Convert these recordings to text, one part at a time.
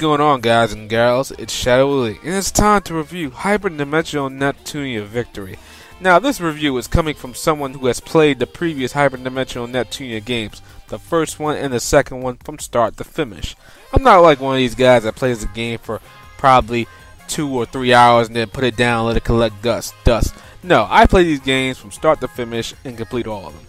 going on, guys and gals? It's Shadowy, and it's time to review Hyperdimension Neptunia Victory. Now, this review is coming from someone who has played the previous Hyperdimension Neptunia games, the first one and the second one from start to finish. I'm not like one of these guys that plays the game for probably 2 or 3 hours and then put it down and let it collect dust. No, I play these games from start to finish and complete all of them.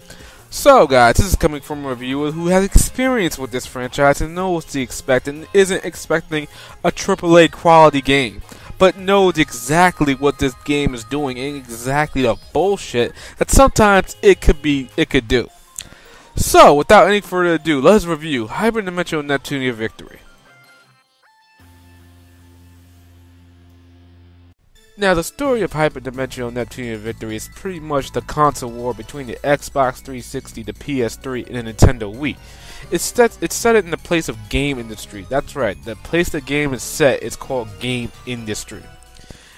So guys, this is coming from a reviewer who has experience with this franchise and knows what to expect and isn't expecting a AAA quality game, but knows exactly what this game is doing and exactly the bullshit that sometimes it could do. So without any further ado, let's review Hyperdimension Neptunia Victory. Now, the story of Hyperdimension Neptunia Victory is pretty much the console war between the Xbox 360, the PS3, and the Nintendo Wii. It's set in the place of game industry. That's right, the place the game is set is called game industry.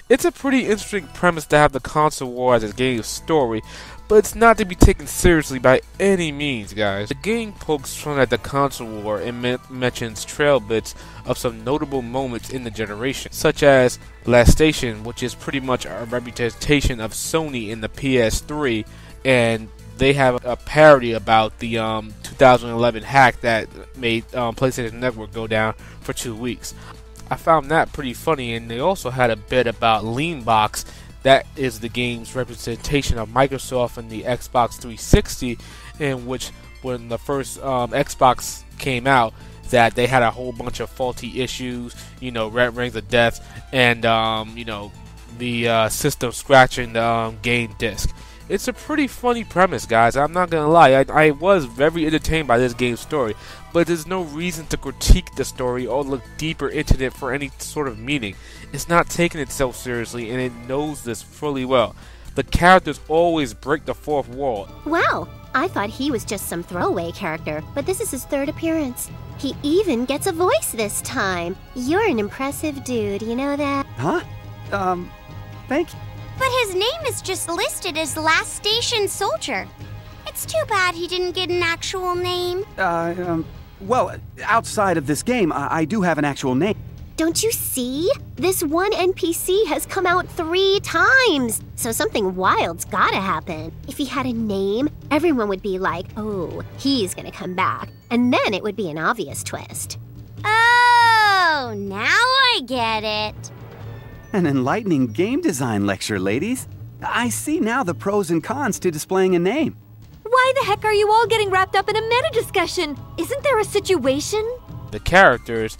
It's a pretty interesting premise to have the console war as a game story, but it's not to be taken seriously by any means, guys. The game pokes fun at the console war and mentions trail bits of some notable moments in the generation, such as Last Station, which is pretty much a representation of Sony in the PS3, and they have a parody about the 2011 hack that made PlayStation Network go down for 2 weeks. I found that pretty funny, and they also had a bit about Leanbox. That is the game's representation of Microsoft and the Xbox 360, in which when the first Xbox came out, that they had a whole bunch of faulty issues, red rings of death, and the system scratching the game disc. It's a pretty funny premise, guys. I'm not gonna lie. I was very entertained by this game's story, but there's no reason to critique the story or look deeper into it for any sort of meaning. It's not taking itself seriously, and it knows this fully well. The characters always break the fourth wall. Wow, I thought he was just some throwaway character, but this is his third appearance. He even gets a voice this time. You're an impressive dude, you know that? Huh? Thank you. But his name is just listed as Last Station Soldier. It's too bad he didn't get an actual name. Well, outside of this game, I do have an actual name. Don't you see? This one NPC has come out 3 times, so something wild's gotta happen. If he had a name, everyone would be like, oh, he's gonna come back, and then it would be an obvious twist. Oh, now I get it. An enlightening game design lecture, ladies. I see now the pros and cons to displaying a name. Why the heck are you all getting wrapped up in a meta discussion? Isn't there a situation? The characters,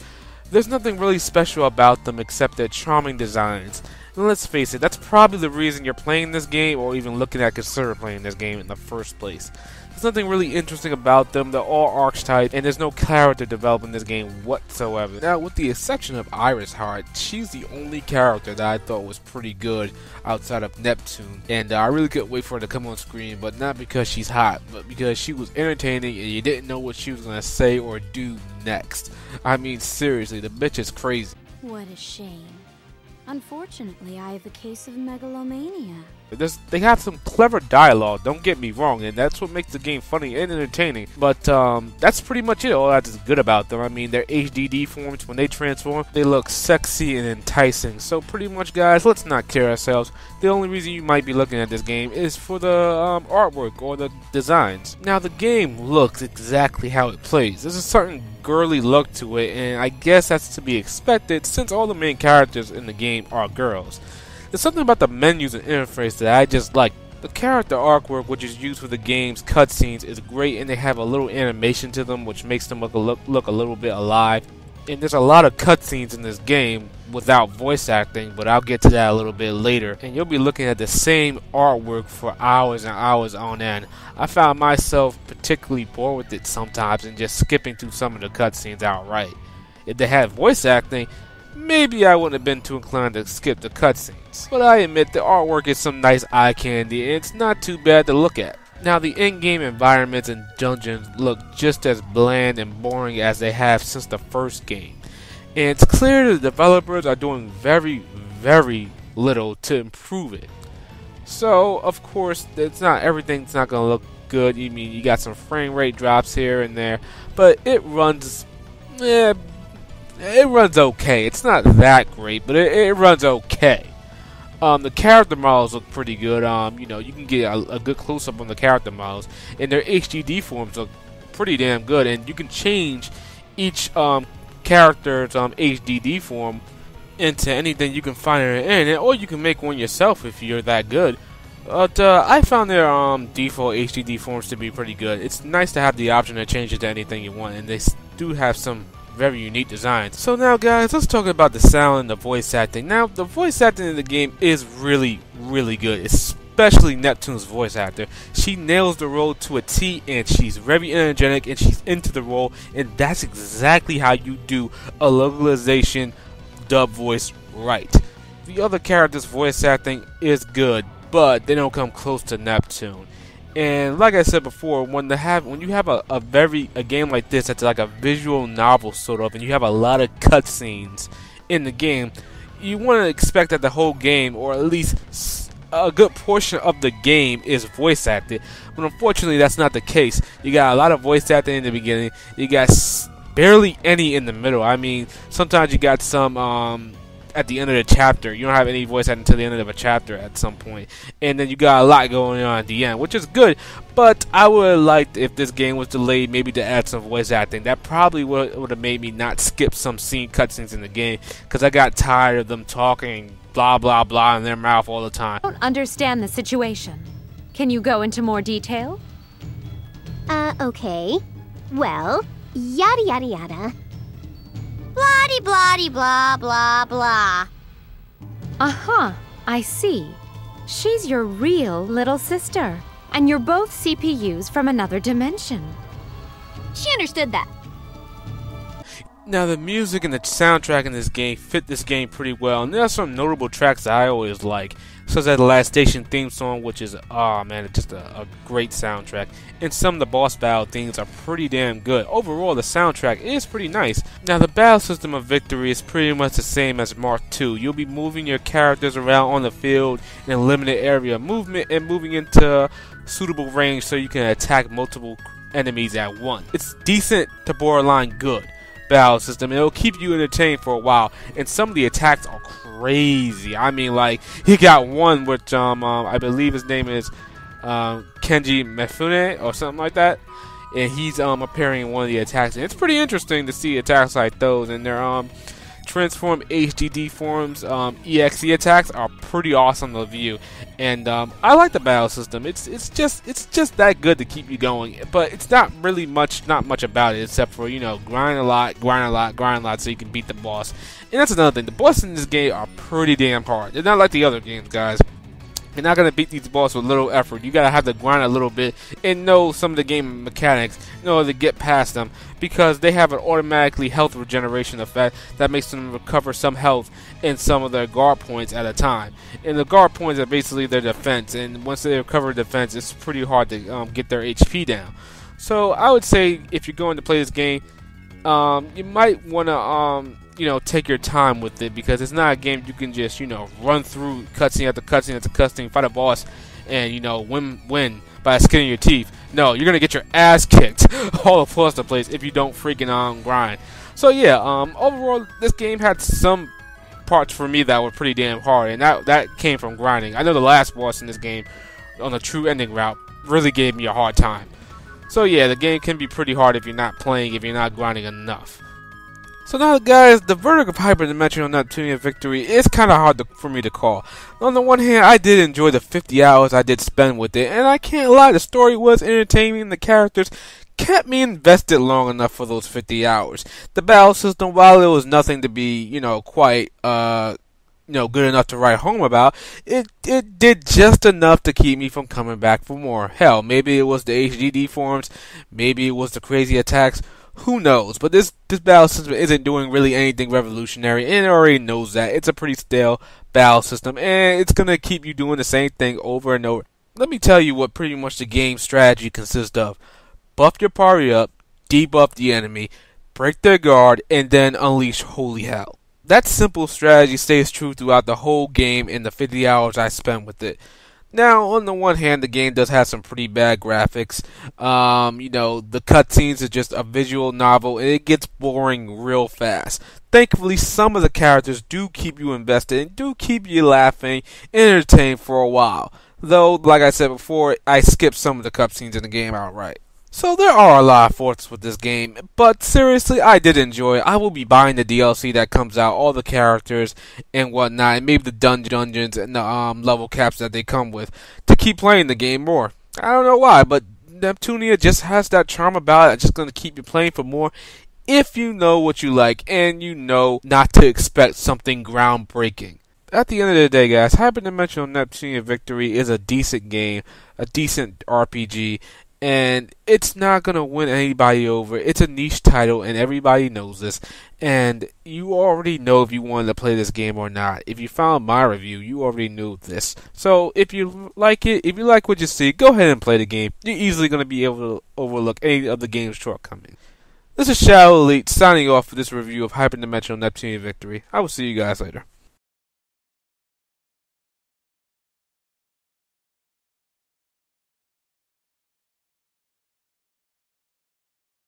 there's nothing really special about them except their charming designs. And let's face it, that's probably the reason you're playing this game or even looking at consider playing this game in the first place. There's nothing really interesting about them. They're all archetypes, and there's no character development in this game whatsoever. Now, with the exception of Iris Heart, she's the only character that I thought was pretty good outside of Neptune, and I really couldn't wait for her to come on screen, but not because she's hot, but because she was entertaining and you didn't know what she was going to say or do next. I mean, seriously, the bitch is crazy. What a shame. Unfortunately, I have a case of megalomania. They have some clever dialogue, don't get me wrong, and that's what makes the game funny and entertaining. But that's pretty much it. All that's good about them. I mean, their HDD forms, when they transform, they look sexy and enticing. So pretty much, guys, let's not kid ourselves. The only reason you might be looking at this game is for the artwork or the designs. Now, the game looks exactly how it plays. There's a certain girly look to it, and I guess that's to be expected since all the main characters in the game are girls. There's something about the menus and interface that I just like. The character artwork, which is used for the game's cutscenes, is great, and they have a little animation to them which makes them look a little bit alive. And there's a lot of cutscenes in this game without voice acting, but I'll get to that a little bit later. And you'll be looking at the same artwork for hours and hours on end. I found myself particularly bored with it sometimes and just skipping through some of the cutscenes outright. If they had voice acting, maybe I wouldn't have been too inclined to skip the cutscenes. But I admit the artwork is some nice eye candy and it's not too bad to look at. Now, the in-game environments and dungeons look just as bland and boring as they have since the first game. And it's clear the developers are doing very, very little to improve it. So, of course, everything's not going to look good. You got some frame rate drops here and there, but it runs it runs okay. It's not that great, but it runs okay. The character models look pretty good. You know, you can get a good close-up on the character models, and their HDD forms look pretty damn good. And you can change each character's HDD form into anything you can find in the internet, or you can make one yourself if you're that good. But I found their default HDD forms to be pretty good. It's nice to have the option to change it to anything you want, and they do have some very unique designs. So now guys, let's talk about the sound and the voice acting. Now the voice acting in the game is really good, especially Neptune's voice actor. She nails the role to a T, and she's very energetic and she's into the role, and that's exactly how you do a localization dub voice right. The other characters' voice acting is good, but they don't come close to Neptune. And like I said before, when you have a game like this that's like a visual novel sort of, and you have a lot of cutscenes in the game, you want to expect that the whole game, or at least a good portion of the game, is voice acted. But unfortunately, that's not the case. You got a lot of voice acting in the beginning. You got barely any in the middle. I mean, sometimes you got some at the end of the chapter. You don't have any voice acting until the end of a chapter at some point. And then you got a lot going on at the end, which is good. But I would have liked, if this game was delayed, maybe to add some voice acting. That probably would have made me not skip some cutscenes in the game, because I got tired of them talking blah blah blah in their mouth all the time. I don't understand the situation. Can you go into more detail? Okay. Well, yada yada yada. Blah-de blah-de blah blah blah. Uh-huh, I see. She's your real little sister, and you're both CPUs from another dimension. She understood that. Now the music and the soundtrack in this game fit this game pretty well, and there are some notable tracks that I always like, such as the Last Station theme song, which is, oh man, it's just a great soundtrack, and some of the boss battle themes are pretty damn good. Overall, the soundtrack is pretty nice. Now the battle system of Victory is pretty much the same as Mark II. You'll be moving your characters around on the field in a limited area of movement, and moving into suitable range so you can attack multiple enemies at once. It's decent to borderline good battle system, and it'll keep you entertained for a while, and some of the attacks are crazy. I mean, like, he got one which I believe his name is Kenji Mifune or something like that, and he's appearing in one of the attacks, and it's pretty interesting to see attacks like those, and their transform HDD forms EXE attacks are pretty awesome to view, and I like the battle system. It's just that good to keep you going, but it's not much about it, except for, you know, grind a lot so you can beat the boss. And that's another thing, the bosses in this game are pretty damn hard. They're not like the other games, guys. You're not going to beat these bosses with little effort. You got to have to grind a little bit and know some of the game mechanics in order to get past them, because they have an automatically health regeneration effect that makes them recover some health in some of their guard points at a time. And the guard points are basically their defense, and once they recover defense, it's pretty hard to get their HP down. So I would say if you're going to play this game, you might want to you know, take your time with it, because it's not a game you can just, you know, run through cutscene after cutscene after cutscene, fight a boss, and, you know, win by skinning your teeth. No, you're gonna get your ass kicked all across the place if you don't freaking grind. So yeah, overall, this game had some parts for me that were pretty damn hard, and that came from grinding. I know the last boss in this game, on the true ending route, really gave me a hard time. So yeah, the game can be pretty hard if you're not playing, if you're not grinding enough. So now, guys, the verdict of Hyperdimension Neptunia Victory is kind of hard for me to call. On the one hand, I did enjoy the 50 hours I did spend with it, and I can't lie, the story was entertaining, the characters kept me invested long enough for those 50 hours. The battle system, while it was nothing to be, you know, quite, good enough to write home about, it did just enough to keep me from coming back for more. Hell, maybe it was the HDD forms, maybe it was the crazy attacks, who knows? But this battle system isn't doing really anything revolutionary, and it already knows that. It's a pretty stale battle system, and it's going to keep you doing the same thing over and over. Let me tell you what pretty much the game's strategy consists of. Buff your party up, debuff the enemy, break their guard, and then unleash holy hell. That simple strategy stays true throughout the whole game in the 50 hours I spent with it. Now, on the one hand, the game does have some pretty bad graphics. The cutscenes are just a visual novel, and it gets boring real fast. Thankfully, some of the characters do keep you invested and do keep you laughing and entertained for a while. Though, like I said before, I skipped some of the cutscenes in the game outright. So there are a lot of faults with this game, but seriously, I did enjoy it. I will be buying the DLC that comes out, all the characters and whatnot, and maybe the dungeons and the level caps that they come with, to keep playing the game more. I don't know why, but Neptunia just has that charm about it. It's just going to keep you playing for more if you know what you like and you know not to expect something groundbreaking. At the end of the day, guys, Hyperdimension Neptunia Victory is a decent game, a decent RPG, and it's not going to win anybody over. It's a niche title, and everybody knows this. And you already know if you wanted to play this game or not. If you found my review, you already knew this. So if you like it, if you like what you see, go ahead and play the game. You're easily going to be able to overlook any of the game's shortcomings. This is Shadow Elite signing off for this review of Hyperdimensional Neptunia Victory. I will see you guys later.